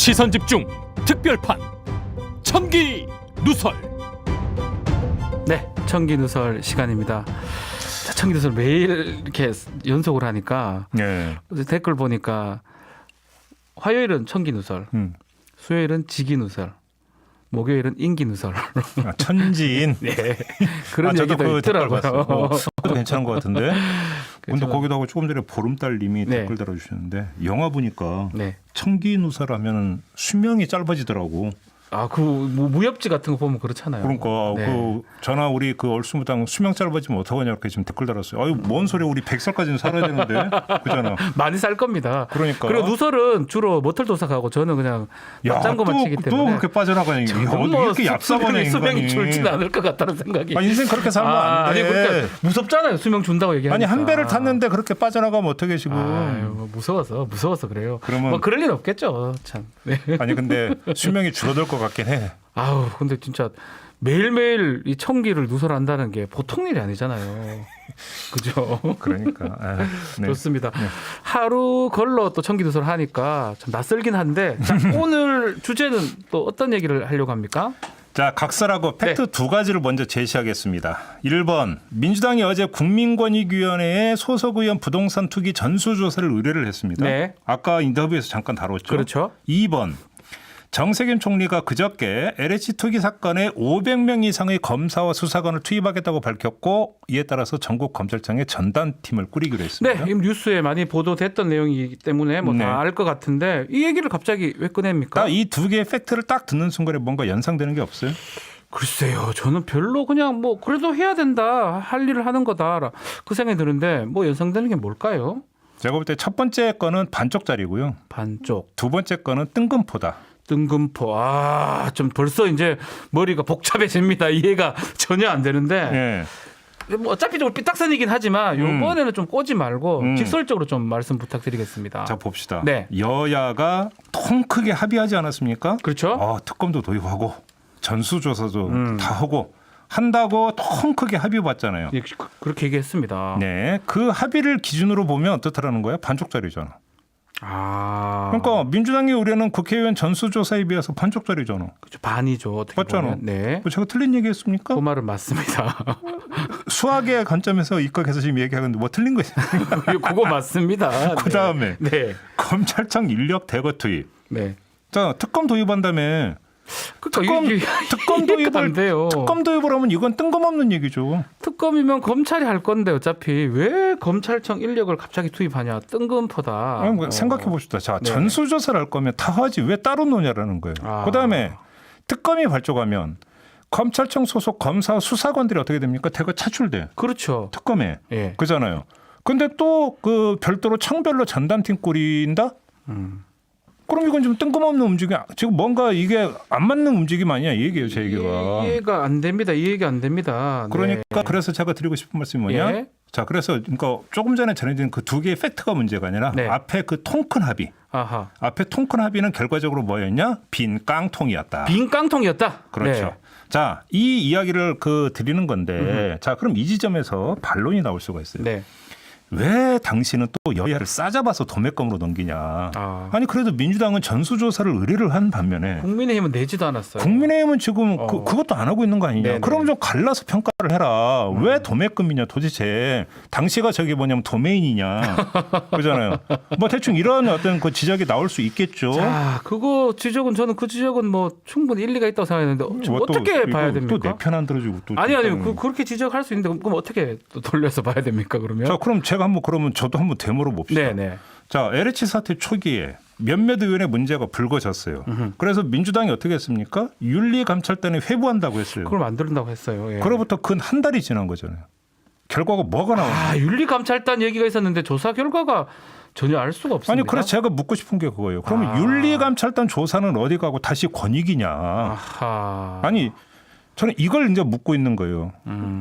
시선집중 특별판 청기 누설. 네, 청기 누설 시간입니다. 자, 청기 누설 매일 이렇게 연속을 하니까 네. 어제 댓글 보니까 화요일은 청기 누설, 수요일은 지기 누설, 목요일은 인기 누설. 아, 천지인. 네, 그런 저도 얘기도 그 댓글 있더라고요. 봤어요. 그것도 괜찮은 것 같은데. 근데 제가- 거기도 하고 조금 전에 보름달님이 네. 댓글 달아주셨는데 영화 보니까 네. 청기누설하면 수명이 짧아지더라고. 아, 그 무협지 같은 거 보면 그렇잖아요. 그러니까 네. 그 전화 우리 그 얼수무당 수명 짧아지면 어떡하냐 이렇게 지금 댓글 달았어요. 아유 뭔 소리야, 우리 100살까지는 살아야 되는데 그잖아. 많이 살 겁니다. 그러니까. 그리고 누설은 주로 모털 도삭하고 저는 그냥 야, 맞장구만 치기 또 때문에 그렇게 빠져나가니 저는 이렇게 얍삽하네 수명이 인간이. 줄지는 않을 것 같다는 생각이. 아, 인생 그렇게 살면 안 돼. 아니 그러니까 무섭잖아요. 수명 준다고 얘기하니까. 아니 한 배를 탔는데 그렇게 빠져나가면 어떻게 지금. 아유, 뭐 무서워서 그래요. 그러면- 뭐 그럴 일 없겠죠. 참. 네. 아니 근데 수명이 줄어들 것 같긴 해. 아우 근데 진짜 매일매일 이 청기를 누설한다는 게 보통 일이 아니잖아요. 그죠? 그러니까. 아유, 네. 좋습니다. 하루 걸러 또 청기 누설 하니까 참 낯설긴 한데 자, 오늘 주제는 또 어떤 얘기를 하려고 합니까? 자, 각설하고 팩트 네. 두 가지를 먼저 제시하겠습니다. 1번, 민주당이 어제 국민권익위원회에 소속 의원 부동산 투기 전수조사를 의뢰를 했습니다. 네. 아까 인터뷰에서 잠깐 다뤘죠. 그렇죠. 2번, 정세균 총리가 그저께 LH 투기 사건에 500명 이상의 검사와 수사관을 투입하겠다고 밝혔고, 이에 따라서 전국 검찰청에 전담팀을 꾸리기로 했습니다. 네, 이 뉴스에 많이 보도됐던 내용이기 때문에 뭐 네. 다 알 것 같은데 이 얘기를 갑자기 왜 꺼냅니까? 이 두 개의 팩트를 딱 듣는 순간에 뭔가 연상되는 게 없어요? 글쎄요, 저는 별로 그냥 뭐 그래도 해야 된다, 할 일을 하는 거다 그 생각이 드는데 뭐 연상되는 게 뭘까요? 제가 볼 때 첫 번째 거는 반쪽짜리고요. 반쪽, 두 번째 거는 뜬금포다. 뜬금포. 아, 좀 벌써 이제 머리가 복잡해집니다. 이해가 전혀 안 되는데. 예. 뭐 어차피 좀 삐딱선이긴 하지만 이번에는 좀 꼬지 말고 직설적으로 좀 말씀 부탁드리겠습니다. 자, 봅시다. 네. 여야가 통 크게 합의하지 않았습니까? 그렇죠? 특검도 도입하고 전수조사도 다 하고 한다고 통 크게 합의 봤잖아요. 예, 그렇게 얘기했습니다. 네, 그 합의를 기준으로 보면 어떻다라는 거야? 반쪽짜리잖아. 아, 그러니까 민주당이 우려는 국회의원 전수조사에 비해서 반쪽짜리잖아. 그렇죠. 반이죠. 어떻게 맞잖아. 보면. 네. 뭐 제가 틀린 얘기했습니까? 그 말은 맞습니다. 수학의 관점에서 입각해서 지금 얘기하는데 뭐 틀린 거 있어요? 그거 맞습니다. 그 다음에 네. 검찰청 인력 대거 투입. 네. 자, 특검 도입한 다음에 특검 이해가 안 돼요. 특검 도입을 하면 이건 뜬금없는 얘기죠. 특검이면 검찰이 할 건데 어차피 왜 검찰청 인력을 갑자기 투입하냐? 뜬금포다. 생각해 봅시다. 자, 네. 전수조사를 할 거면 다 하지 왜 따로 놓냐라는 거예요. 아. 그다음에 특검이 발족하면 검찰청 소속 검사 수사관들이 어떻게 됩니까? 대거 차출돼. 그렇죠. 특검에. 예. 그잖아요. 근데 또 그 별도로 청별로 전담팀 꾸린다? 그럼 이건 좀 뜬금없는 움직임. 지금 뭔가 이게 안 맞는 움직임 아니야, 이 얘기예요, 제 얘기가. 이해가 안 됩니다. 이해가 안 됩니다. 그러니까 네. 그래서 제가 드리고 싶은 말씀이 뭐냐? 예. 자, 그래서 그러니까 조금 전에 전해드린 그 두 개의 팩트가 문제가 아니라 네. 앞에 그 통 큰 합의. 아하. 앞에 통 큰 합의는 결과적으로 뭐였냐? 빈 깡통이었다. 빈 깡통이었다. 그렇죠. 네. 자, 이 이야기를 드리는 건데, 자, 그럼 이 지점에서 반론이 나올 수가 있어요. 네. 왜 당신은 또 여야를 싸잡아서 도매금으로 넘기냐? 아. 아니 그래도 민주당은 전수조사를 의뢰를 한 반면에 국민의힘은 내지도 않았어요. 국민의힘은 지금 그것도 안 하고 있는 거 아니냐? 네네. 그럼 좀 갈라서 평가를 해라. 왜 도매금이냐 도대체? 당시가 저기 뭐냐면 도메인이냐? 그잖아요. 뭐 대충 이런 어떤 그 지적이 나올 수 있겠죠. 자, 그거 지적은 저는 그 지적은 뭐 충분히 일리가 있다고 생각했는데 뭐 어떻게 봐야 됩니까? 또 내 편 안 들어주고 또 아니 진짜로. 그렇게 지적할 수 있는데 그럼 어떻게 또 돌려서 봐야 됩니까? 그러면? 자, 그럼 제가 그러면 저도 한번 되물어 봅시다. 네네. 자, LH 사태 초기에 몇몇 의원의 문제가 불거졌어요. 그래서 민주당이 어떻게 했습니까? 윤리감찰단에 회부한다고 했어요. 그걸 만든다고 했어요. 예. 그로부터 근 한 달이 지난 거잖아요. 결과가 뭐가 나왔나요? 윤리감찰단 얘기가 있었는데 조사 결과가 전혀 알 수가 없습니다. 아니 그래서 제가 묻고 싶은 게 그거예요. 그러면 윤리감찰단 조사는 어디 가고 다시 권익이냐? 아하. 아니 저는 이걸 이제 묻고 있는 거예요.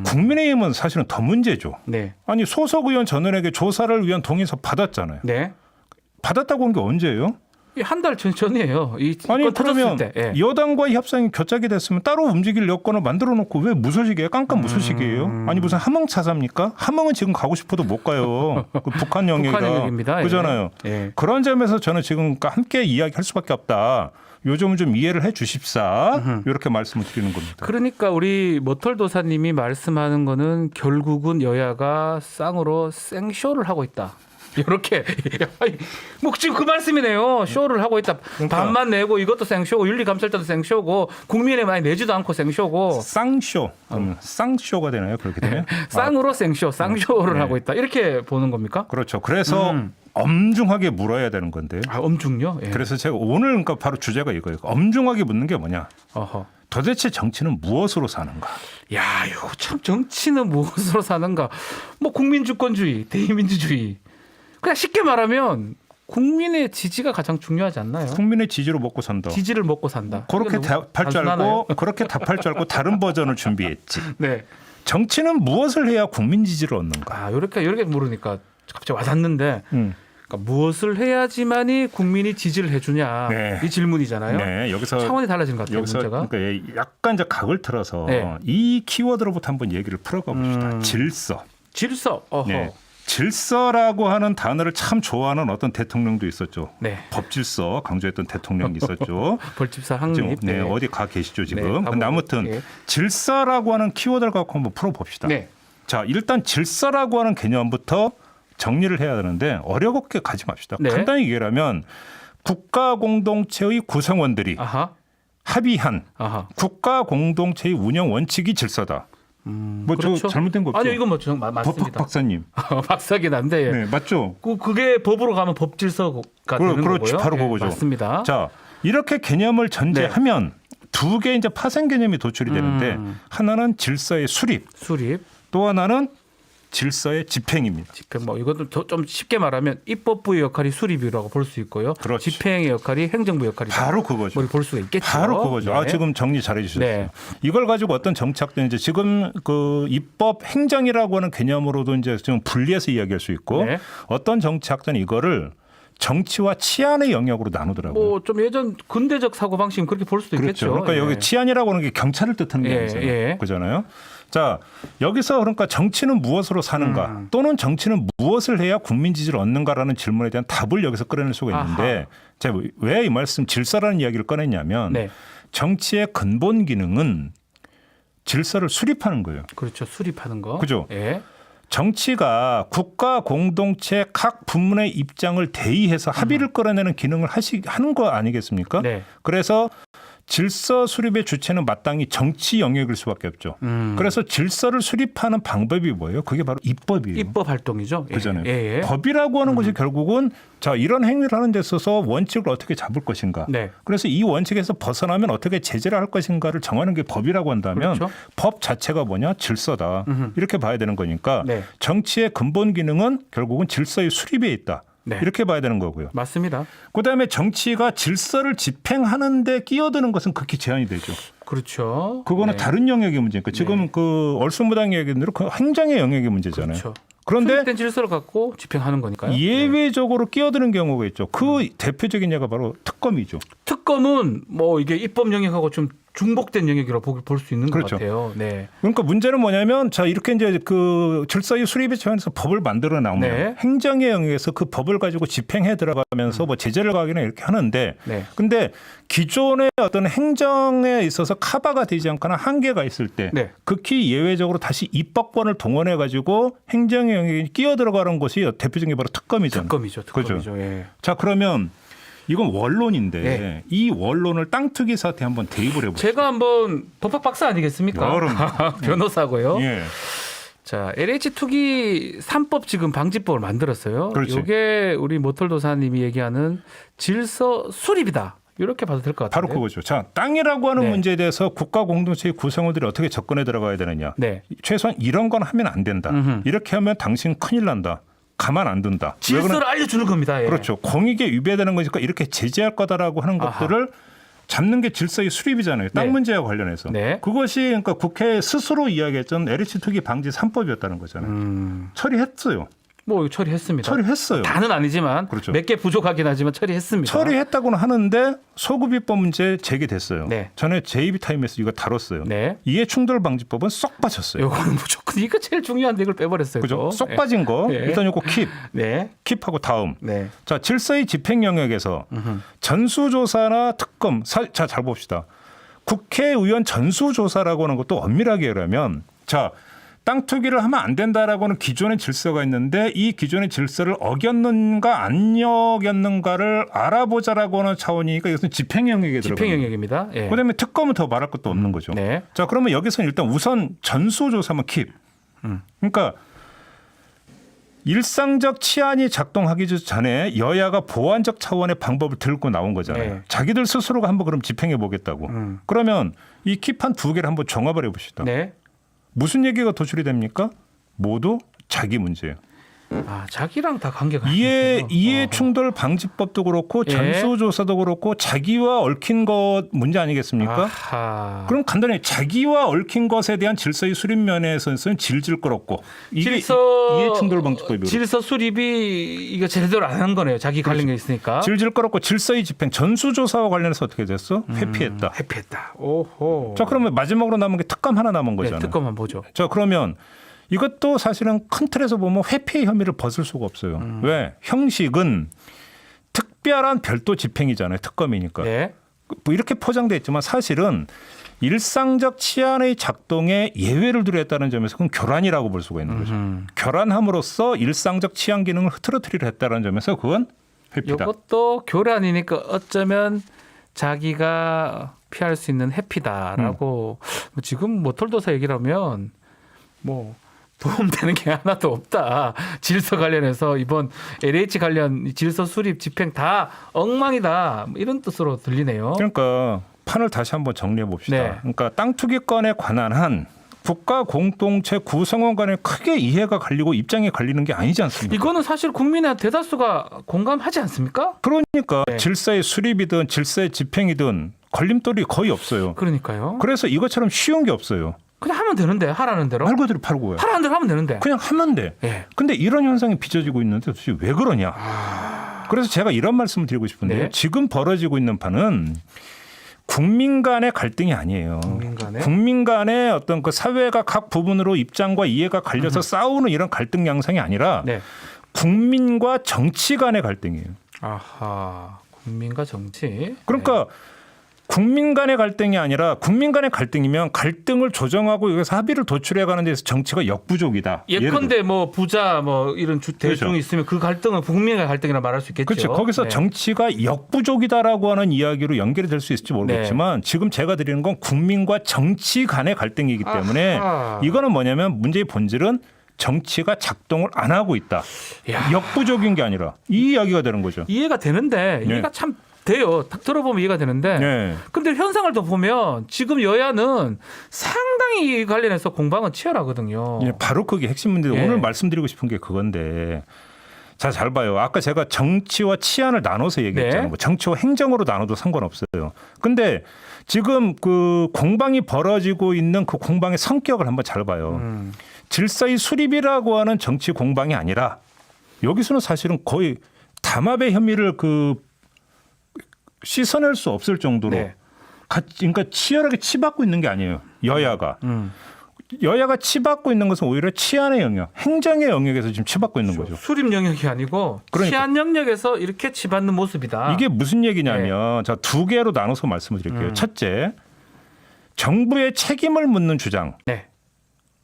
국민의힘은 사실은 더 문제죠. 네. 아니 소속 의원 전원에게 조사를 위한 동의서 받았잖아요. 네. 받았다고 한 게 언제예요? 한 달 전이에요. 이 아니 건 터졌을 그러면 때. 예. 여당과의 협상이 교착이 됐으면 따로 움직일 여건을 만들어 놓고 왜 무소식이에요? 깜깜 무소식이에요? 아니 무슨 함흥 차사입니까? 함흥은 지금 가고 싶어도 못 가요. 그 북한 영역이다. 북한 영역입니다. 그잖아요. 예. 그런 점에서 저는 지금 함께 이야기할 수밖에 없다. 요 점을 좀 이해를 해 주십사. 이렇게 말씀을 드리는 겁니다. 그러니까 우리 모털도사님이 말씀하는 거는 결국은 여야가 쌍으로 생쇼를 하고 있다. 이렇게 뭐 지금 그 말씀이네요. 쇼를 하고 있다. 그러니까. 반만 내고 이것도 생쇼고 윤리감찰자도 생쇼고 국민의 많이 내지도 않고 생쇼고 쌍쇼, 쌍쇼가 되나요? 그렇게 되면 쌍으로 생쇼, 쌍쇼를 네. 하고 있다. 이렇게 보는 겁니까? 그렇죠. 그래서 엄중하게 물어야 되는 건데요. 아, 엄중요? 예. 그래서 제가 오늘 그러니까 바로 주제가 이거예요. 엄중하게 묻는 게 뭐냐? 어허. 도대체 정치는 무엇으로 사는가? 야, 이거 참 정치는 무엇으로 사는가? 뭐 국민주권주의, 대의민주주의. 그냥 쉽게 말하면 국민의 지지가 가장 중요하지 않나요? 국민의 지지로 먹고 산다. 지지를 먹고 산다. 그렇게 이게 너무 답할 줄 단순하나요? 알고 그렇게 답할 줄 알고 다른 버전을 준비했지. 네. 정치는 무엇을 해야 국민 지지를 얻는가? 아, 이렇게 물으니까 갑자기 와닿는데 그러니까 무엇을 해야지만이 국민이 지지를 해주냐 네. 이 질문이잖아요. 네, 여기서 차원이 달라진 것 같아요. 여기서 문제가. 그러니까 약간 이제 각을 틀어서 네. 이 키워드로부터 한번 얘기를 풀어가 봅시다. 질서. 질서. 어허. 네. 질서라고 하는 단어를 참 좋아하는 어떤 대통령도 있었죠. 네. 법질서 강조했던 대통령이 있었죠. 벌집사 지금 항립. 네, 어디 가 계시죠 지금. 네, 근데 아무튼 예. 질서라고 하는 키워드를 갖고 한번 풀어봅시다. 네. 자, 일단 질서라고 하는 개념부터 정리를 해야 되는데 어렵게 가지 맙시다. 네. 간단히 얘기하면 국가 공동체의 구성원들이 아하. 합의한 아하. 국가 공동체의 운영 원칙이 질서다. 뭐 저 그렇죠. 잘못된 거 없죠? 아니요, 이건 뭐 맞습니다. 박사님. 박사긴 한데 예. 네, 맞죠? 그게 법으로 가면 법질서가 되는 그렇지, 거고요. 바로 예, 그거죠. 맞습니다. 자, 이렇게 개념을 전제하면 두 개 이제 파생 개념이 도출이 되는데 하나는 질서의 수립, 수립, 또 하나는 질서의 집행입니다. 집행 뭐 이것도 좀 쉽게 말하면 입법부의 역할이 수립이라고 볼 수 있고요. 그렇지. 집행의 역할이 행정부 역할이다. 바로 그거죠. 볼 수가 있겠죠. 바로 그거죠. 네. 아, 지금 정리 잘해 주셨어요. 네. 이걸 가지고 어떤 정착된 이제 지금 그 입법 행정이라고 하는 개념으로도 이제 좀 분리해서 이야기할 수 있고 네. 어떤 정착된 이거를 정치와 치안의 영역으로 나누더라고요. 뭐 좀 예전 근대적 사고 방식은 그렇게 볼 수도 그렇죠. 있겠죠. 그러니까 예. 여기 치안이라고 하는 게 경찰을 뜻하는 게 예, 아니잖아요. 예. 그잖아요. 자, 여기서 그러니까 정치는 무엇으로 사는가 또는 정치는 무엇을 해야 국민 지지를 얻는가라는 질문에 대한 답을 여기서 끌어낼 수가 있는데 제가 왜 이 말씀 질서라는 이야기를 꺼냈냐면 네. 정치의 근본 기능은 질서를 수립하는 거예요. 그렇죠. 수립하는 거. 그죠? 예. 정치가 국가 공동체 각 부문의 입장을 대의해서 합의를 끌어내는 기능을 하는 거 아니겠습니까? 네. 그래서 질서 수립의 주체는 마땅히 정치 영역일 수밖에 없죠. 그래서 질서를 수립하는 방법이 뭐예요? 그게 바로 입법이에요. 입법 활동이죠. 예. 그잖아요. 예, 예. 법이라고 하는 것이 결국은 자 이런 행위를 하는 데 있어서 원칙을 어떻게 잡을 것인가. 네. 그래서 이 원칙에서 벗어나면 어떻게 제재를 할 것인가를 정하는 게 법이라고 한다면 그렇죠. 법 자체가 뭐냐 질서다. 이렇게 봐야 되는 거니까 네. 정치의 근본 기능은 결국은 질서의 수립에 있다. 네. 이렇게 봐야 되는 거고요. 맞습니다. 그다음에 정치가 질서를 집행하는 데 끼어드는 것은 극히 제한이 되죠. 그렇죠. 그거는 네. 다른 영역의 문제니까 지금 네. 그 얼순무당 얘기한 대로 그 행정의 영역의 문제잖아요. 그렇죠. 그런데 수립된 질서를 갖고 집행하는 거니까요. 예외적으로 끼어드는 경우가 있죠. 그 대표적인 예가 바로 특검이죠. 특검은 뭐 이게 입법 영역하고 좀 중복된 영역이라고 볼 수 있는 그렇죠. 것 같아요. 네. 그러니까 문제는 뭐냐면 자 이렇게 이제 그 질서의 수립에 관해서 법을 만들어 나오면 네. 행정의 영역에서 그 법을 가지고 집행해 들어가면서 뭐 제재를 가하기는 이렇게 하는데 네. 근데 기존의 어떤 행정에 있어서 카바가 되지 않거나 한계가 있을 때 네. 극히 예외적으로 다시 입법권을 동원해 가지고 행정의 영역에 끼어 들어가는 것이 대표적인 게 바로 특검이잖아요. 특검이죠. 특검이죠. 예. 자 그러면 이건 원론인데 네. 이 원론을 땅 투기 사태 한번 대입을 해보죠. 제가 한번 법학 박사 아니겠습니까? 여름. 변호사고요. 예. 자, LH 투기 3법 지금 방지법을 만들었어요. 그렇지. 이게 우리 모털도사님이 얘기하는 질서 수립이다. 이렇게 봐도 될 것 같아요. 바로 그거죠. 자, 땅이라고 하는 네. 문제에 대해서 국가 공동체의 구성원들이 어떻게 접근해 들어가야 되느냐. 네. 최소한 이런 건 하면 안 된다. 이렇게 하면 당신 큰일 난다. 가만 안 둔다. 왜 질서를 알려주는 겁니다. 예. 그렇죠. 공익에 위배되는 거니까 이렇게 제재할 거다라고 하는 아하. 것들을 잡는 게 질서의 수립이잖아요. 땅 네. 문제와 관련해서. 네. 그것이 그러니까 국회 스스로 이야기했던 LH 투기 방지 3법이었다는 거잖아요. 처리했어요. 뭐 처리했습니다. 처리했어요. 다는 아니지만 그렇죠. 몇 개 부족하긴 하지만 처리했습니다. 처리했다고는 하는데 소급입법 문제 제기됐어요. 네. 전에 JB타임에서 이거 다뤘어요. 네. 이해충돌방지법은 쏙 빠졌어요. 요거는 무조건 이거 제일 중요한데 이걸 빼버렸어요. 그죠? 또. 쏙 빠진 거 네. 일단 요거 킵. 네. 킵하고 다음. 네. 자, 질서의 집행 영역에서 전수조사나 특검, 자, 잘 봅시다. 국회의원 전수조사라고 하는 것도 엄밀하게 하려면 자, 땅 투기를 하면 안 된다라고는 기존의 질서가 있는데 이 기존의 질서를 어겼는가 안 어겼는가를 알아보자라고 하는 차원이니까 이것은 집행 영역에 들어가요. 집행 영역입니다. 예. 그다음에 특검은 더 말할 것도 없는 거죠. 네. 자, 그러면 여기서는 일단 우선 전수조사만 킵. 그러니까 일상적 치안이 작동하기 전에 여야가 보완적 차원의 방법을 들고 나온 거잖아요. 네. 자기들 스스로가 한번 그럼 집행해 보겠다고. 그러면 이 킵한 두 개를 한번 종합을 해봅시다. 네. 무슨 얘기가 도출이 됩니까? 모두 자기 문제예요. 아, 자기랑 다 관계가 이해 충돌 방지법도 그렇고 예. 전수조사도 그렇고 자기와 얽힌 것 문제 아니겠습니까? 아하. 그럼 간단히 자기와 얽힌 것에 대한 질서의 수립 면에서는 질질 끌었고 이게 이해 충돌 방지법이에요. 질서 수립이 이거 제대로 안 한 거네요. 자기 관련 게 있으니까. 질질 끌었고 질서의 집행 전수조사와 관련해서 어떻게 됐어? 회피했다. 회피했다. 오호. 자, 그러면 마지막으로 남은 게 특감 하나 남은 네, 거잖아요. 특검만 보죠. 자, 그러면 이것도 사실은 큰 틀에서 보면 회피의 혐의를 벗을 수가 없어요. 왜? 형식은 특별한 별도 집행이잖아요. 특검이니까. 네. 뭐 이렇게 포장돼 있지만 사실은 일상적 치안의 작동에 예외를 두려했다는 점에서 그건 교란이라고 볼 수가 있는 거죠. 교란함으로써 일상적 치안 기능을 흐트러뜨리려 했다는 점에서 그건 회피다. 이것도 교란이니까 어쩌면 자기가 피할 수 있는 회피다라고 지금 뭐 털도사 얘기를 하면 뭐 도움되는 게 하나도 없다. 질서 관련해서 이번 LH 관련 질서 수립 집행 다 엉망이다. 뭐 이런 뜻으로 들리네요. 그러니까 판을 다시 한번 정리해 봅시다. 네. 그러니까 땅 투기권에 관한 한 국가 공동체 구성원 간에 크게 이해가 갈리고 입장이 갈리는 게 아니지 않습니까? 이거는 사실 국민의 대다수가 공감하지 않습니까? 그러니까 네. 질서의 수립이든 질서의 집행이든 걸림돌이 거의 없어요. 그러니까요. 그래서 이것처럼 쉬운 게 없어요. 그냥 하면 되는데 하라는 대로. 말 그대로 팔고요. 하라는 대로 하면 되는데. 그냥 하면 돼. 예. 근데 이런 현상이 빚어지고 있는데 도대체 왜 그러냐. 그래서 제가 이런 말씀을 드리고 싶은데요. 네. 지금 벌어지고 있는 판은 국민 간의 갈등이 아니에요. 국민 간의 어떤 그 사회가 각 부분으로 입장과 이해가 갈려서 싸우는 이런 갈등 양상이 아니라 네. 국민과 정치 간의 갈등이에요. 아하. 국민과 정치. 그러니까 국민 간의 갈등이 아니라 국민 간의 갈등이면 갈등을 조정하고 여기서 합의를 도출해가는 데서 정치가 역부족이다. 예컨대 뭐 부자 뭐 이런 대중이 그렇죠. 있으면 그 갈등은 국민의 갈등이라 말할 수 있겠죠. 그렇죠. 거기서 네. 정치가 역부족이다라고 하는 이야기로 연결이 될 수 있을지 모르겠지만 지금 제가 드리는 건 국민과 정치 간의 갈등이기 때문에 아하. 이거는 뭐냐면 문제의 본질은 정치가 작동을 안 하고 있다. 야. 역부족인 게 아니라 이 이야기가 되는 거죠. 이해가 되는데 네. 이해가 참 돼요. 딱 들어보면 이해가 되는데. 네. 근데 현상을 더 보면 지금 여야는 상당히 관련해서 공방은 치열하거든요. 예, 바로 그게 핵심 문제인데 예. 오늘 말씀드리고 싶은 게 그건데 자, 잘 봐요. 아까 제가 정치와 치안을 나눠서 얘기했잖아요. 네. 뭐 정치와 행정으로 나눠도 상관없어요. 근데 지금 그 공방이 벌어지고 있는 그 공방의 성격을 한번 잘 봐요. 질서의 수립이라고 하는 정치 공방이 아니라 여기서는 사실은 거의 담합의 혐의를 씻어낼 수 없을 정도로 네. 그러니까 치열하게 치받고 있는 게 아니에요. 여야가. 여야가 치받고 있는 것은 오히려 치안의 영역, 행정의 영역에서 지금 치받고 있는 거죠. 수립 영역이 아니고 그러니까. 치안 영역에서 이렇게 치받는 모습이다. 이게 무슨 얘기냐면 자, 두 개로 나눠서 말씀을 드릴게요. 첫째, 정부의 책임을 묻는 주장 네.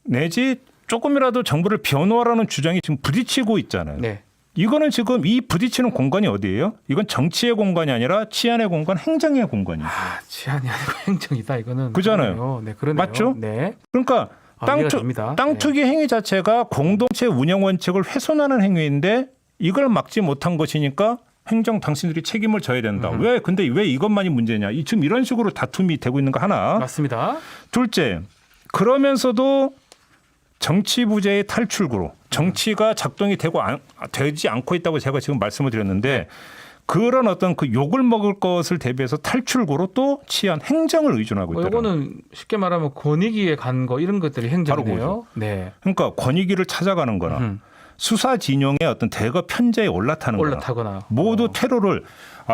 내지 조금이라도 정부를 변호하라는 주장이 지금 부딪히고 있잖아요. 네. 이거는 지금 이 부딪히는 공간이 어디예요? 이건 정치의 공간이 아니라 치안의 공간, 행정의 공간이에요. 아, 치안이 아니고 행정이다 이거는. 그잖아요. 그러네요. 네, 그러네요. 맞죠? 네. 그러니까 이해가 됩니다. 땅 투기 행위 자체가 공동체 운영 원칙을 훼손하는 행위인데 이걸 막지 못한 것이니까 행정 당신들이 책임을 져야 된다. 왜? 근데 왜 이것만이 문제냐? 지금 이런 식으로 다툼이 되고 있는 거 하나. 맞습니다. 둘째, 그러면서도 정치 부재의 탈출구로 정치가 작동이 되지 않고 있다고 제가 지금 말씀을 드렸는데 그런 어떤 그 욕을 먹을 것을 대비해서 탈출구로 또 치안 행정을 의존하고 있다. 이거는 쉽게 말하면 권익위에 간 거 이런 것들이 행정이네요. 바로 네. 그러니까 권익위를 찾아가는 거나 수사 진영의 어떤 대거 편제에 올라타거나 모두 테러를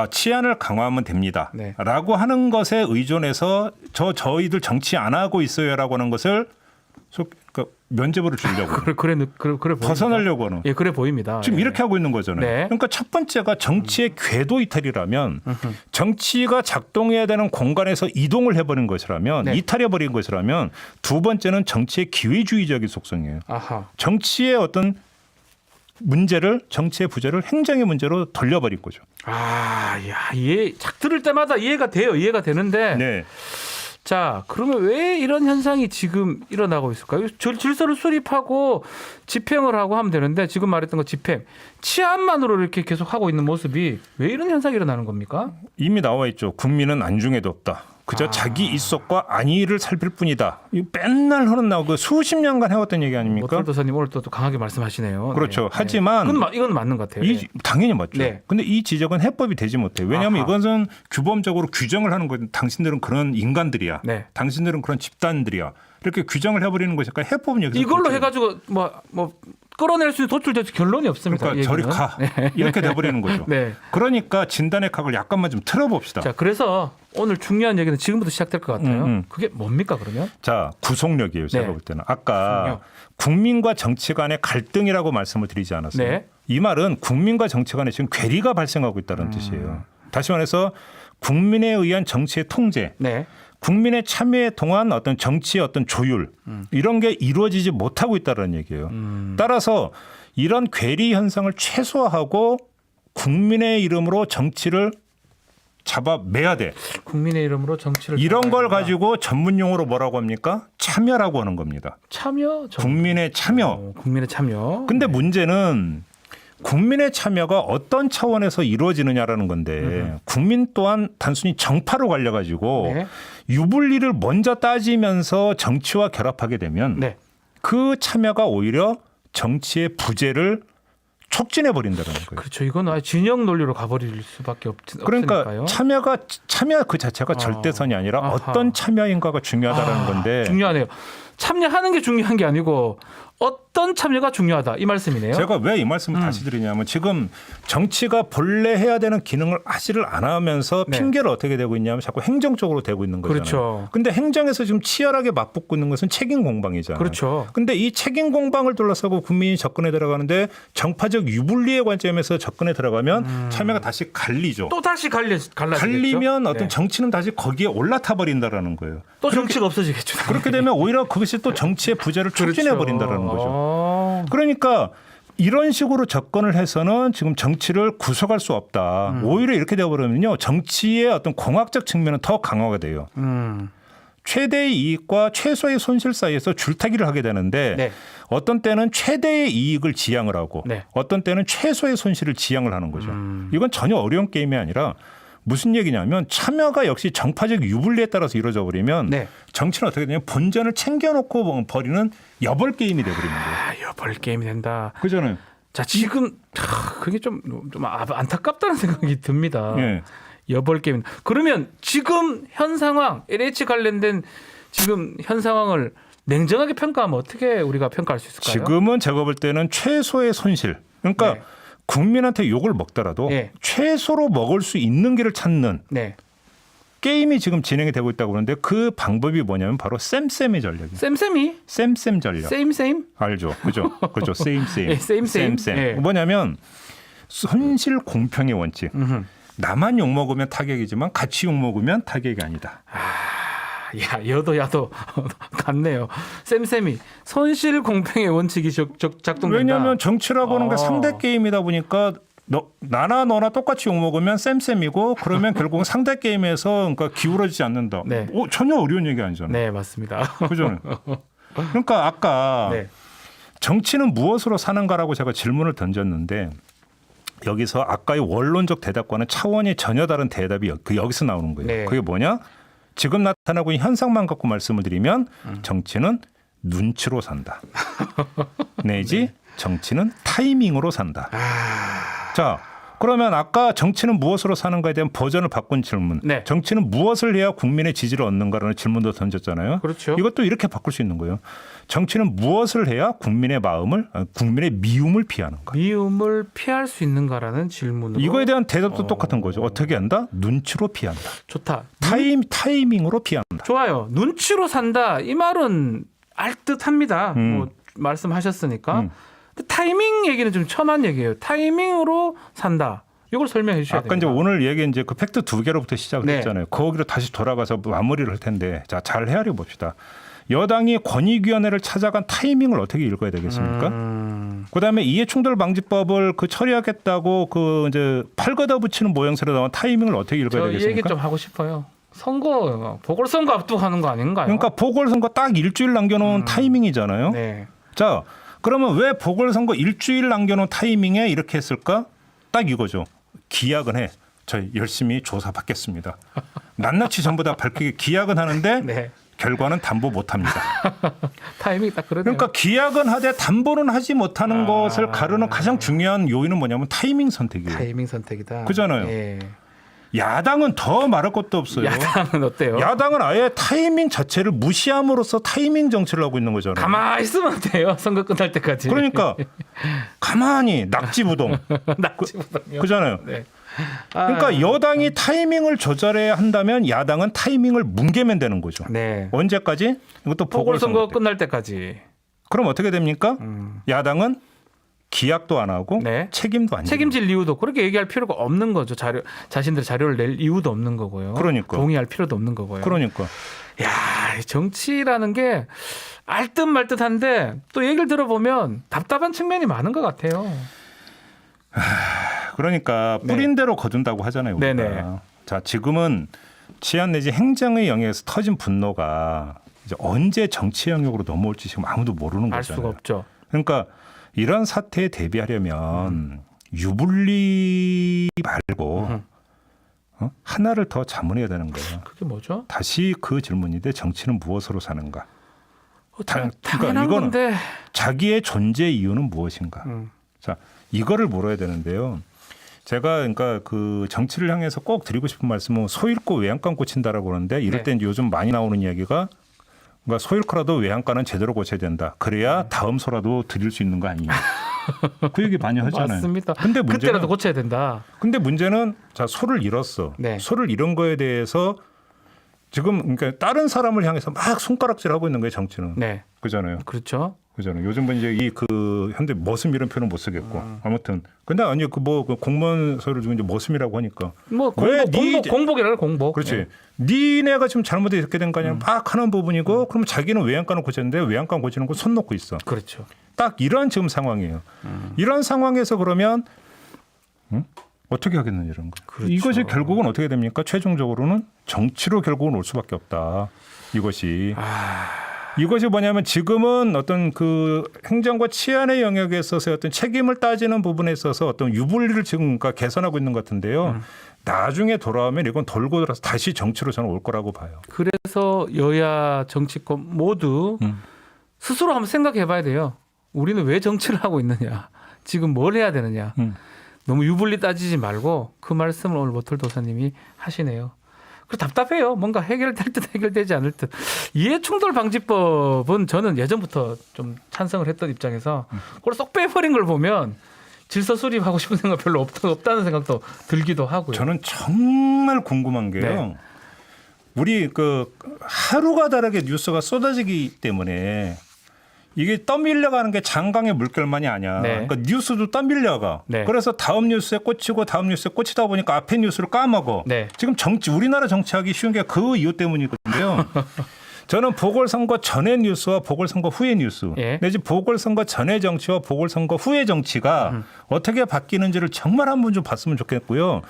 치안을 강화하면 됩니다. 네. 라고 하는 것에 의존해서 저희들 정치 안 하고 있어요라고 하는 것을 그러니까 면죄부를 주려고 그래 벗어나려고 하는. 예, 그래 보입니다. 지금 예. 이렇게 하고 있는 거잖아요. 네. 그러니까 첫 번째가 정치의 궤도 이탈이라면 정치가 작동해야 되는 공간에서 이동을 해버린 것이라면 네. 이탈해버린 것이라면 두 번째는 정치의 기회주의적인 속성이에요. 아하. 정치의 어떤 문제를 정치의 부재를 행정의 문제로 돌려버린 거죠. 야, 작 들을 때마다 이해가 되는데 네. 자, 그러면 왜 이런 현상이 지금 일어나고 있을까요? 질서를 수립하고 집행을 하고 하면 되는데 지금 말했던 거 집행, 치안만으로 이렇게 계속 하고 있는 모습이 왜 이런 현상이 일어나는 겁니까? 이미 나와 있죠. 국민은 안중에도 없다. 그저 자기 입속과 안위를 살필 뿐이다. 이 맨날 흐른나오고 수십 년간 해왔던 얘기 아닙니까? 모털 도사님 오늘 또 강하게 말씀하시네요. 그렇죠. 네. 하지만 이건 맞는 것 같아요. 당연히 맞죠. 네. 근데 이 지적은 해법이 되지 못해요. 왜냐하면 아하. 이것은 규범적으로 규정을 하는 거예요. 당신들은 그런 인간들이야. 네. 당신들은 그런 집단들이야. 이렇게 규정을 해버리는 것이니까 해법은 여기서 이걸로 그렇죠. 해가지고 뭐 끌어낼 수 있는 도출돼서 결론이 없습니다. 그러니까 저리 가 이렇게 돼버리는 거죠. 네. 그러니까 진단의 각을 약간만 좀 틀어봅시다. 자, 그래서 오늘 중요한 얘기는 지금부터 시작될 것 같아요. 그게 뭡니까 그러면? 자, 구속력이에요. 제가 네. 볼 때는 아까 구속력. 국민과 정치 간의 갈등이라고 말씀을 드리지 않았어요. 네. 이 말은 국민과 정치 간에 지금 괴리가 발생하고 있다는 뜻이에요. 다시 말해서 국민에 의한 정치의 통제, 네. 국민의 참여에 통한 어떤 정치의 어떤 조율 이런 게 이루어지지 못하고 있다는 얘기예요. 따라서 이런 괴리 현상을 최소화하고 국민의 이름으로 정치를 잡아매야 돼. 국민의 이름으로 정치를 이런 걸 잡아야 한다. 가지고 전문 용어로 뭐라고 합니까? 참여라고 하는 겁니다. 참여, 국민의 참여. 국민의 참여. 근데 문제는 국민의 참여가 어떤 차원에서 이루어지느냐라는 건데 국민 또한 단순히 정파로 갈려가지고 네. 유불리를 먼저 따지면서 정치와 결합하게 되면 네. 그 참여가 오히려 정치의 부재를 촉진해 버린다는 거예요. 그렇죠. 이건 아예 진영 논리로 가버릴 수밖에 그러니까 없으니까요. 참여 그 자체가 절대선이 아니라 아하. 어떤 참여인가가 중요하다는 건데 중요하네요. 참여하는 게 중요한 게 아니고 어떤 참여가 중요하다 이 말씀이네요. 제가 왜 이 말씀을 다시 드리냐면 지금 정치가 본래 해야 되는 기능을 하지를 않으면서 네. 핑계를 어떻게 대고 있냐면 자꾸 행정적으로 대고 있는 거잖아요. 그렇죠. 근데 행정에서 지금 치열하게 맞붙고 있는 것은 책임 공방이잖아요. 그렇죠. 근데 이 책임 공방을 둘러싸고 국민이 접근해 들어가는데 정파적 유불리의 관점에서 접근해 들어가면 참여가 다시 갈리죠. 또 다시 갈라지겠죠. 갈리면 어떤 네. 정치는 다시 거기에 올라타 버린다라는 거예요. 또 정치가 없어지겠죠. 그렇게 되면 오히려 그것이 또 정치의 부재를 촉진해 버린다라는 거죠. 그러니까 이런 식으로 접근을 해서는 지금 정치를 구속할 수 없다. 오히려 이렇게 되어버리면요. 정치의 어떤 공학적 측면은 더 강화가 돼요. 최대의 이익과 최소의 손실 사이에서 줄타기를 하게 되는데 네. 어떤 때는 최대의 이익을 지향을 하고 네. 어떤 때는 최소의 손실을 지향을 하는 거죠. 이건 전혀 어려운 게임이 아니라 무슨 얘기냐면 참여가 역시 정파적 유불리에 따라서 이루어져 버리면 네. 정치는 어떻게 되냐면 본전을 챙겨놓고 버리는 여벌 게임이 돼버리는 거예요. 여벌 게임이 된다. 그잖아요. 자, 지금 그게 좀 안타깝다는 생각이 듭니다. 예. 여벌 게임. 그러면 지금 현 상황 LH 관련된 지금 현 상황을 냉정하게 평가하면 어떻게 우리가 평가할 수 있을까요? 지금은 제가 볼 때는 최소의 손실. 그러니까 네. 국민한테 욕을 먹더라도 네. 최소로 먹을 수 있는 길을 찾는 네. 게임이 지금 진행이 되고 있다고 그러는데 그 방법이 뭐냐면 바로 쌤쌤의 전략이에요. 쌤쌤이? 쌤쌤 전략. 세임? 알죠. 그죠. 그죠. 쌤쌤. 예, 쌤쌤. 예. 뭐냐면 손실 공평의 원칙. 나만 욕 먹으면 타격이지만 같이 욕 먹으면 타격이 아니다. 야, 여도 야도 같네요. 쌤쌤이 손실 공평의 원칙이 작동된다. 왜냐하면 정치라고 하는 게 상대 게임이다 보니까 나나 너나 똑같이 욕 먹으면 쌤쌤이고 그러면 결국 상대 게임에서 그러니까 기울어지지 않는다. 네. 전혀 어려운 얘기 아니잖아요. 네, 맞습니다. 그죠? 그러니까 아까 네. 정치는 무엇으로 사는가라고 제가 질문을 던졌는데 여기서 아까의 원론적 대답과는 차원이 전혀 다른 대답이 여기서 나오는 거예요. 네. 그게 뭐냐? 지금 나타나고 있는 현상만 갖고 말씀을 드리면 정치는 눈치로 산다. 내지 정치는 타이밍으로 산다. 자, 그러면 아까 정치는 무엇으로 사는가에 대한 버전을 바꾼 질문. 네. 정치는 무엇을 해야 국민의 지지를 얻는가라는 질문도 던졌잖아요. 그렇죠. 이것도 이렇게 바꿀 수 있는 거예요. 정치는 무엇을 해야 국민의 마음을 국민의 미움을 피하는가. 미움을 피할 수 있는가라는 질문으로. 이거에 대한 대답도 똑같은 거죠. 어떻게 한다? 눈치로 피한다. 좋다. 타이밍으로 피한다. 좋아요. 눈치로 산다. 이 말은 알듯합니다. 뭐 말씀하셨으니까. 근데 타이밍 얘기는 좀 첨한 얘기예요. 타이밍으로 산다. 이걸 설명해 주셔야 아까 됩니다. 이제 오늘 얘기 이제 그 팩트 2개로부터 시작을 네. 했잖아요. 거기로 다시 돌아가서 마무리를 할 텐데 자, 잘 헤아려 봅시다. 여당이 권익위원회를 찾아간 타이밍을 어떻게 읽어야 되겠습니까? 그다음에 이해충돌방지법을 그 처리하겠다고 그 이제 팔 걷어붙이는 모양새로 나온 타이밍을 어떻게 읽어야 저 이 얘기 되겠습니까? 좀 하고 싶어요. 선거 보궐선거 앞두고 하는 거 아닌가요? 그러니까 보궐선거 딱 일주일 남겨놓은 타이밍이잖아요. 네. 자, 그러면 왜 보궐선거 일주일 남겨놓은 타이밍에 이렇게 했을까? 딱 이거죠. 기약은 해. 저희 열심히 조사받겠습니다. 낱낱이 전부 다 밝히게 기약은 하는데 네. 결과는 담보 못합니다. 타이밍이 딱 그러네요. 그러니까 기약은 하되 담보는 하지 못하는 것을 가르는 가장 중요한 요인은 뭐냐면 타이밍 선택이에요. 타이밍 선택이다. 그잖아요. 예. 야당은 더 말할 것도 없어요. 야당은 어때요? 야당은 아예 타이밍 자체를 무시함으로써 타이밍 정치를 하고 있는 거잖아요. 가만히 있으면 돼요. 선거 끝날 때까지. 그러니까 가만히 낙지부동. 낙지보다요. 그잖아요. 네. 그러니까 여당이 타이밍을 조절해야 한다면 야당은 타이밍을 뭉개면 되는 거죠. 네. 언제까지? 이것도 보궐선거 보궐선거 때. 끝날 때까지. 그럼 어떻게 됩니까? 야당은 기약도 안 하고 네. 책임도 안 지는 책임질 이유도 그렇게 얘기할 필요가 없는 거죠. 자신들 자료를 낼 이유도 없는 거고요. 그러니까. 동의할 필요도 없는 거고요. 그러니까. 야, 정치라는 게 알듯 말듯한데 또 얘기를 들어보면 답답한 측면이 많은 것 같아요. 그러니까 네. 뿌린 대로 거둔다고 하잖아요. 우리가. 네네. 자, 지금은 치안 내지 행정의 영역에서 터진 분노가 이제 언제 정치 영역으로 넘어올지 지금 아무도 모르는 알 거잖아요. 수가 없죠. 그러니까 이런 사태에 대비하려면 유불리 말고 하나를 더 자문해야 되는 거예요. 그게 뭐죠? 다시 그 질문인데 정치는 무엇으로 사는가? 당연한 그러니까 이거는 건데. 자기의 존재 이유는 무엇인가? 자, 이거를 물어야 되는데요. 제가 그러니까 그 정치를 향해서 꼭 드리고 싶은 말씀은 소 잃고 외양간 고친다라고 그러는데 이럴 때 요즘 많이 나오는 이야기가 그러니까 소 잃고라도 외양간은 제대로 고쳐야 된다. 그래야 다음 소라도 드릴 수 있는 거 아니냐. 그 얘기 많이 하잖아요. 맞습니다. 근데 문제는 그때라도 고쳐야 된다. 근데 문제는 자 소를 잃었어. 네. 소를 잃은 거에 대해서 지금 그러니까 다른 사람을 향해서 막 손가락질하고 있는 거예요 정치는. 네. 그잖아요. 그렇죠. 그잖아요. 요즘은 이제 이 그 현대 머슴 이런 표현은 못 쓰겠고 아무튼 근데 아니 그 뭐 공무원 소를 지금 이제 머슴이라고 하니까 뭐 왜 공복이라고 공복. 그렇지. 네. 니네가 지금 잘못해 이렇게 된 거 아니야. 막 하는 부분이고 그럼 자기는 외양간을 고쳤는데 외양간 고치는 거 손 놓고 있어. 그렇죠. 딱 이런 지금 상황이에요. 이런 상황에서 그러면 어떻게 하겠느냐 이런 거. 그렇죠. 이것이 결국은 어떻게 됩니까? 최종적으로는 정치로 결국은 올 수밖에 없다. 이것이. 이것이 뭐냐면 지금은 어떤 그 행정과 치안의 영역에 있어서 어떤 책임을 따지는 부분에 있어서 어떤 유불리를 지금 그러니까 개선하고 있는 것 같은데요. 나중에 돌아오면 이건 돌고 돌아서 다시 정치로 저는 올 거라고 봐요. 그래서 여야 정치권 모두 스스로 한번 생각해 봐야 돼요. 우리는 왜 정치를 하고 있느냐. 지금 뭘 해야 되느냐. 너무 유불리 따지지 말고 그 말씀을 오늘 모털 도사님이 하시네요. 그 답답해요. 뭔가 해결될 듯 해결되지 않을 듯. 이해충돌 방지법은 저는 예전부터 좀 찬성을 했던 입장에서 그걸 쏙 빼버린 걸 보면 질서 수립하고 싶은 생각 별로 없다는 생각도 들기도 하고요. 저는 정말 궁금한 게요. 네. 우리 그 하루가 다르게 뉴스가 쏟아지기 때문에 이게 떠밀려가는 게 장강의 물결만이 아니야. 네. 그러니까 뉴스도 떠밀려가. 네. 그래서 다음 뉴스에 꽂히고 다음 뉴스에 꽂히다 보니까 앞에 뉴스를 까먹어. 네. 지금 우리나라 정치하기 쉬운 게 그 이유 때문이거든요. 저는 보궐선거 전의 뉴스와 보궐선거 후의 뉴스, 예. 내지 보궐선거 전의 정치와 보궐선거 후의 정치가 어떻게 바뀌는지를 정말 한번 좀 봤으면 좋겠고요.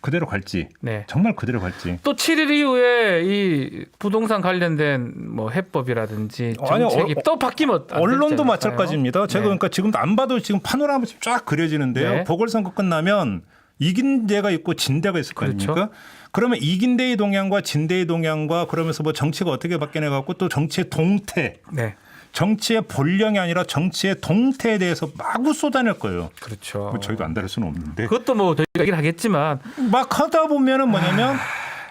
그대로 갈지, 네. 정말 그대로 갈지. 또 7일 이후에 이 부동산 관련된 뭐 해법이라든지 아니요, 정책이 또 바뀌면 안 되지 언론도 않을까요? 마찬가지입니다. 제가 네. 그러니까 지금도 안 봐도 지금 파노라마 쫙 그려지는데요. 네. 보궐선거 끝나면 이긴 데가 있고 진 데가 있을 거 그렇죠. 아닙니까? 그러면 이긴 데의 동향과 진 데의 동향과 그러면서 뭐 정치가 어떻게 바뀌네 갖고 또 정치의 동태. 네. 정치의 본령이 아니라 정치의 동태에 대해서 마구 쏟아낼 거예요. 그렇죠. 뭐 저희도 안 다룰 수는 없는데 그것도 뭐 저희가 얘기를 하겠지만 막 하다 보면은 뭐냐면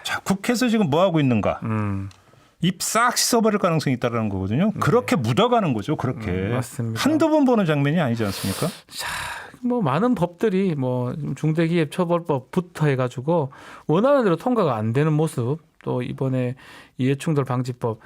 자, 국회에서 지금 뭐 하고 있는가? 입 싹 씻어버릴 가능성이 있다는 거거든요. 그렇게 묻어가는 거죠. 그렇게 맞습니다. 한두 번 보는 장면이 아니지 않습니까? 뭐 많은 법들이 뭐 중대기업처벌법부터 해가지고 원하는 대로 통과가 안 되는 모습, 또 이번에 이해충돌 방지법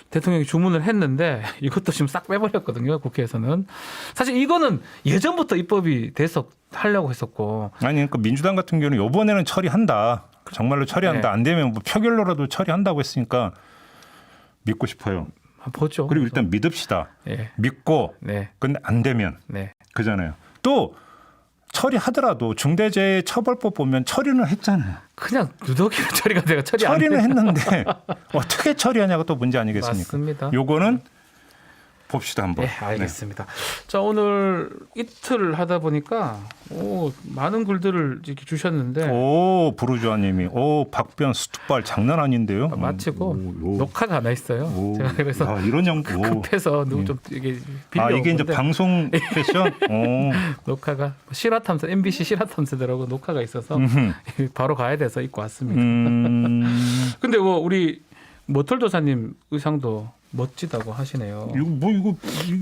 대통령이 주문을 했는데 이것도 지금 싹 빼버렸거든요. 국회에서는 사실 이거는 예전부터 입법이 돼서 하려고 했었고 아니 그러니까 민주당 같은 경우는 이번에는 처리한다. 정말로 처리한다. 네. 안 되면 뭐 표결로라도 처리한다고 했으니까 믿고 싶어요. 한번 보죠. 그리고 일단 믿읍시다. 네. 믿고 네. 근데 안 되면 네. 그잖아요. 또 처리하더라도 중대재해처벌법 보면 처리는 했잖아요. 그냥 누더기로 처리가 돼가 처리는 했는데 어떻게 처리하냐가 또 문제 아니겠습니까? 맞습니다. 요거는 봅시다 한번. 네, 알겠습니다. 자, 오늘 이틀 하다 보니까 많은 글들을 이렇게 주셨는데 오 부르주아님이 오 박변 수투발 장난 아닌데요. 마치고 오. 녹화가 하나 있어요. 오. 제가 그래서 야, 이런 영 급해서 누구 좀 이게 이게 이제 빌려오는데 방송 패션. 오. 녹화가 실화탐사 MBC 실화탐사들하고 녹화가 있어서 바로 가야 돼서 입고 왔습니다. 근데 뭐 우리 모털도사님 의상도 멋지다고 하시네요. 이거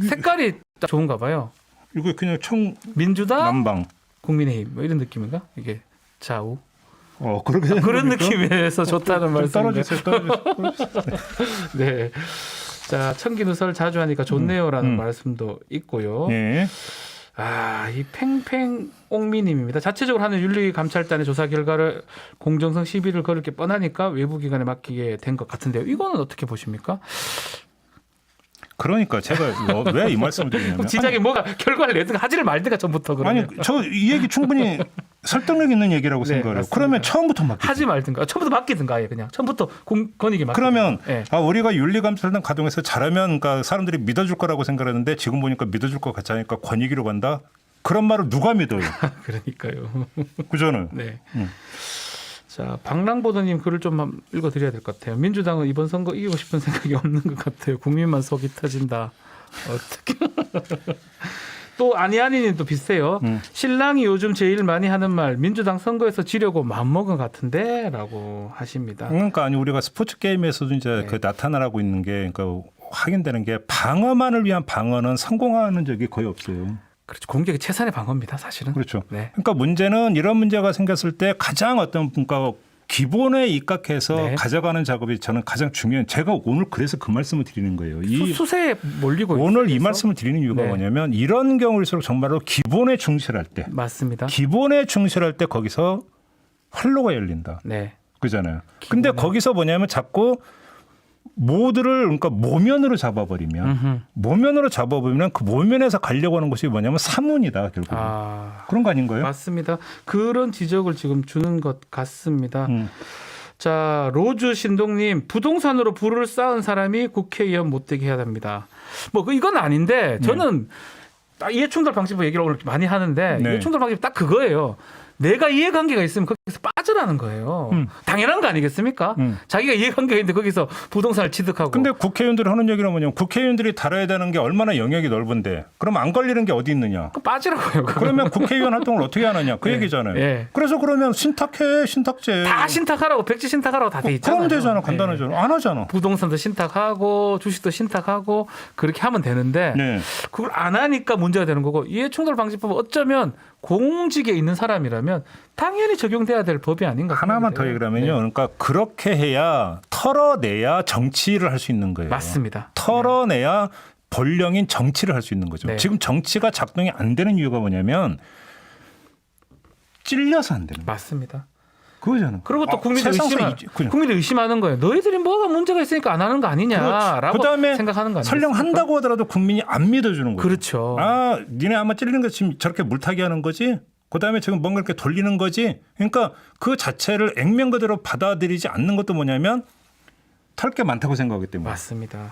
색깔이 딱 좋은가 봐요. 이거 그냥 청 민주당, 남방. 국민의힘 뭐 이런 느낌인가? 이게 좌우 그렇게 되는 그런 겁니까? 느낌에서 좋다는 말씀인데. 떨어주세요. 네. 자, 청기누설 자주 하니까 좋네요라는 말씀도 있고요. 예. 이 팽팽옥미님입니다. 자체적으로 하는 윤리감찰단의 조사 결과를 공정성 시비를 걸을 게 뻔하니까 외부기관에 맡기게 된 것 같은데요. 이거는 어떻게 보십니까? 그러니까 제가 왜 이 말씀을 드리냐면 지작에 뭐가 결과를 내든가 하지를 말든가 전부터 그러면. 아니 저 이 얘기 충분히 설득력 있는 얘기라고 네, 생각해요. 맞습니다. 그러면 처음부터 맡기죠. 하지 말든가 처음부터 맡기든가 아예 그냥 처음부터 권익이 맡기든가. 그러면 네. 우리가 윤리감찰단 가동해서 잘하면 그러니까 사람들이 믿어줄 거라고 생각했는데 지금 보니까 믿어줄 것 같지 않으니까 권익위로 간다. 그런 말을 누가 믿어요? 그러니까요. 그저는. 네. 자, 박랑보도님 글을 좀 읽어드려야 될 것 같아요. 민주당은 이번 선거 이기고 싶은 생각이 없는 것 같아요. 국민만 속이 터진다. 어떻게? 또 아니아니님 또 비슷해요. 신랑이 요즘 제일 많이 하는 말 민주당 선거에서 지려고 마음먹은 것 같은데라고 하십니다. 그러니까 아니 우리가 스포츠 게임에서도 이제 그 나타나고 있는 게 그러니까 확인되는 게 방어만을 위한 방어는 성공하는 적이 거의 없어요. 그렇죠. 공격이 최선의 방어입니다, 사실은. 그렇죠. 네. 그러니까 문제는 이런 문제가 생겼을 때 가장 어떤 그러니까 기본에 입각해서 네. 가져가는 작업이 저는 가장 중요한. 제가 오늘 그래서 그 말씀을 드리는 거예요. 이 수세에 몰리고 오늘 이 있어서. 말씀을 드리는 이유가 네. 뭐냐면 이런 경우일수록 정말로 기본에 충실할 때, 맞습니다. 기본에 충실할 때 거기서 활로가 열린다. 네. 그잖아요. 근데 거기서 뭐냐면 자꾸 모두를 그러니까 모면으로 잡아버리면 그 모면에서 가려고 하는 것이 뭐냐면 사문이다 결국. 그런 거 아닌가요? 맞습니다. 그런 지적을 지금 주는 것 같습니다. 자, 로즈 신동님 부동산으로 부를 쌓은 사람이 국회의원 못되게 해야 됩니다. 뭐 이건 아닌데 저는 이해충돌 방지법 얘기를 오늘 많이 하는데 네. 이해충돌 방지법 딱 그거예요. 내가 이해관계가 있으면 거기서 빠져라는 거예요. 당연한 거 아니겠습니까? 자기가 이해관계가 있는데 거기서 부동산을 취득하고. 근데 국회의원들이 하는 얘기는 뭐냐면 국회의원들이 다뤄야 되는 게 얼마나 영역이 넓은데 그럼 안 걸리는 게 어디 있느냐. 빠지라고요. 그러면 국회의원 활동을 어떻게 하느냐 그 네. 얘기잖아요. 네. 그래서 그러면 신탁제. 다 신탁하라고 백지 신탁하라고 다 돼 있잖아요. 그럼 되잖아. 네. 간단하잖아. 안 하잖아. 부동산도 신탁하고 주식도 신탁하고 그렇게 하면 되는데 네. 그걸 안 하니까 문제가 되는 거고 이해충돌 방지법은 어쩌면 공직에 있는 사람이라면 당연히 적용돼야 될 법이 아닌가. 하나만 더 얘기를 하면요. 그러니까 그렇게 해야 털어내야 정치를 할 수 있는 거예요. 맞습니다. 털어내야 본령인 정치를 할 수 있는 거죠. 네. 지금 정치가 작동이 안 되는 이유가 뭐냐면 찔려서 안 되는 거예요. 맞습니다. 그거잖아요. 그리고 또 국민들이 그냥. 의심하는 거예요. 너희들이 뭐가 문제가 있으니까 안 하는 거 아니냐라고 그다음에 생각하는 거 아니에요? 설령 한다고 하더라도 국민이 안 믿어주는 거예요. 그렇죠. 니네 아마 찔리는 거 지금 저렇게 물타기 하는 거지? 그다음에 지금 뭔가 이렇게 돌리는 거지? 그러니까 그 자체를 액면 그대로 받아들이지 않는 것도 뭐냐면 털 게 많다고 생각하기 때문에. 맞습니다.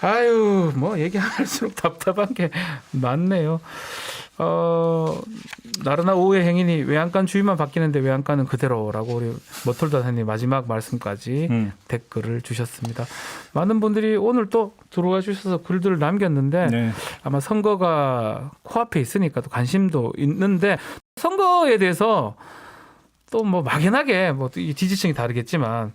아유, 뭐 얘기할수록 답답한 게 많네요. 나르나 오후의 행인이 외양간 주위만 바뀌는데 외양간은 그대로라고 우리 머털다사님 마지막 말씀까지 댓글을 주셨습니다. 많은 분들이 오늘 또 들어와 주셔서 글들을 남겼는데 네. 아마 선거가 코앞에 있으니까 또 관심도 있는데 선거에 대해서 또 뭐 막연하게 뭐 이 지지층이 다르겠지만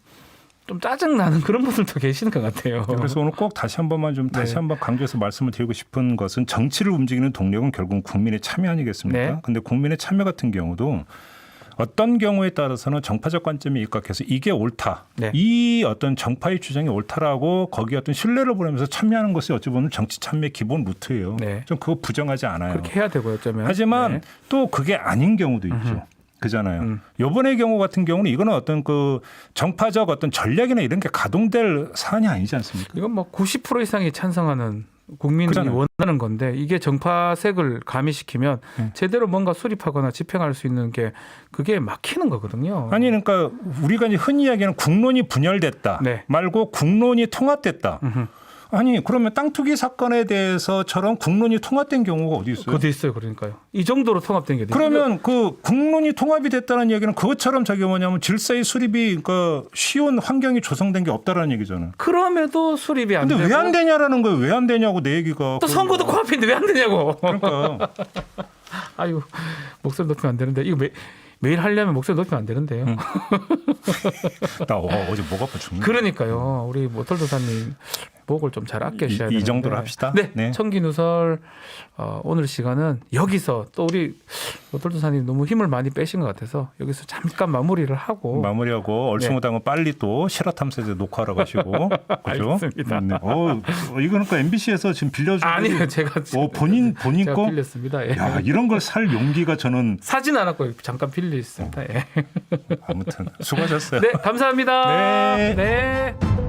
좀 짜증 나는 그런 분들도 계시는 것 같아요. 그래서 오늘 꼭 다시 한 번만 좀 다시 네. 한번 강조해서 말씀을 드리고 싶은 것은 정치를 움직이는 동력은 결국은 국민의 참여 아니겠습니까? 네. 근데 국민의 참여 같은 경우도 어떤 경우에 따라서는 정파적 관점에 입각해서 이게 옳다. 네. 이 어떤 정파의 주장이 옳다라고 거기에 어떤 신뢰를 보내면서 참여하는 것이 어찌 보면 정치 참여의 기본 루트예요. 네. 좀 그거 부정하지 않아요. 그렇게 해야 되고요, 어쩌면. 하지만 네. 또 그게 아닌 경우도 있죠. 그잖아요. 요번의 경우 같은 경우는 이거는 어떤 그 정파적 어떤 전략이나 이런 게 가동될 사안이 아니지 않습니까? 이건 뭐 90% 이상이 찬성하는 국민이 그렇잖아요. 원하는 건데 이게 정파색을 가미시키면 제대로 뭔가 수립하거나 집행할 수 있는 게 그게 막히는 거거든요. 아니 그러니까 우리가 이제 흔히 이야기하는 국론이 분열됐다 네. 말고 국론이 통합됐다. 아니 그러면 땅 투기 사건에 대해서처럼 국론이 통합된 경우가 어디 있어요? 그것도 있어요, 그러니까요. 이 정도로 통합된 게 어디 그러면 그 국론이 통합이 됐다는 얘기는 그것처럼 저기 뭐냐면 질서의 수립이 그러니까 쉬운 환경이 조성된 게 없다라는 얘기잖아요. 그럼에도 수립이 안 근데 되고 왜 안 되냐라는 거예요. 왜 안 되냐고 내 얘기가. 또 선거도 코앞인데 왜 안 되냐고. 그러니까 아유, 목소리 높이면 안 되는데 이거 매일 하려면 목소리 높이면 안 되는데요. 나 어제 목 아파 죽는. 그러니까요. 우리 모털도사님 목을 좀 잘 아껴주셔야 되는데. 이 정도로 합시다. 네. 네. 청기누설 오늘 시간은 여기서 또 우리 모털도사님 너무 힘을 많이 빼신 것 같아서 여기서 잠깐 마무리를 하고 마무리하고 얼숭우당은 빨리 또 실화탐사제 녹화하러 가시고 그죠? 알겠습니다. 네. 이거 그러니까 MBC에서 지금 빌려준 아니요, 제가 본인 제가 거. 빌렸습니다. 예. 야 이런 걸 살 용기가 저는 사진 않았고 잠깐 빌렸습니다. 예. 아무튼 수고하셨어요. 네, 감사합니다. 네. 네.